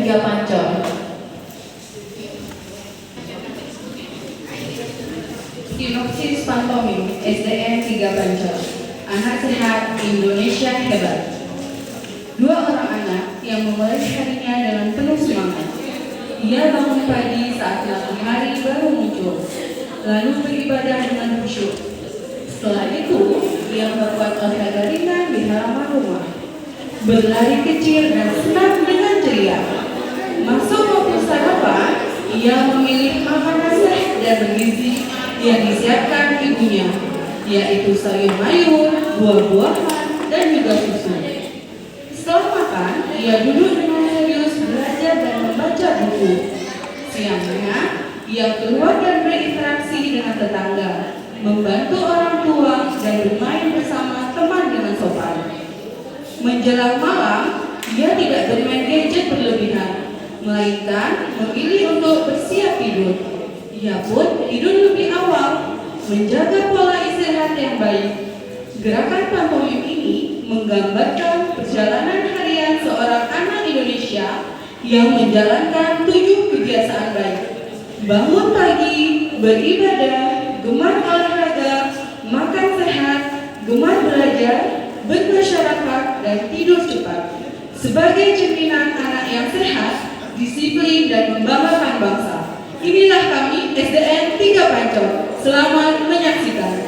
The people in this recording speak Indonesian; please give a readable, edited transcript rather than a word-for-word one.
3 Pancor. Sinopsis Pantomim SDN 3 Pancor. Anak Sehat, Indonesia Hebat. Dua orang anak yang memulai harinya dengan penuh semangat. Ia bangun pagi saat matahari baru muncul, lalu beribadah dengan khusyuk. Setelah itu, ia melakukan olahraga ringan di halaman rumah, berlari kecil dan senang dengan ceria. Masuk waktu sarapan, ia memilih makanan sehat dan bergizi yang disiapkan ibunya, yaitu sayur mayur, buah-buahan, dan juga susu. Setelah makan, ia duduk dengan serius belajar dan membaca buku. Siangnya, ia keluar dan berinteraksi dengan tetangga, membantu orang tua, dan bermain bersama teman dengan sopan. Menjelang malam, ia tidak bermain gadget berlebihan, melainkan memilih untuk bersiap tidur. Ia pun tidur lebih awal, menjaga pola istirahat yang baik. Gerakan pantomim ini menggambarkan perjalanan harian seorang anak Indonesia yang menjalankan 7 kebiasaan baik. Bangun pagi, beribadah, gemar olahraga, makan sehat, gemar belajar, bermasyarakat, dan tidur cepat. Sebagai cerminan anak yang sehat, disiplin, dan membanggakan bangsa. Inilah kami SDN 3 Pancor. Selamat menyaksikan.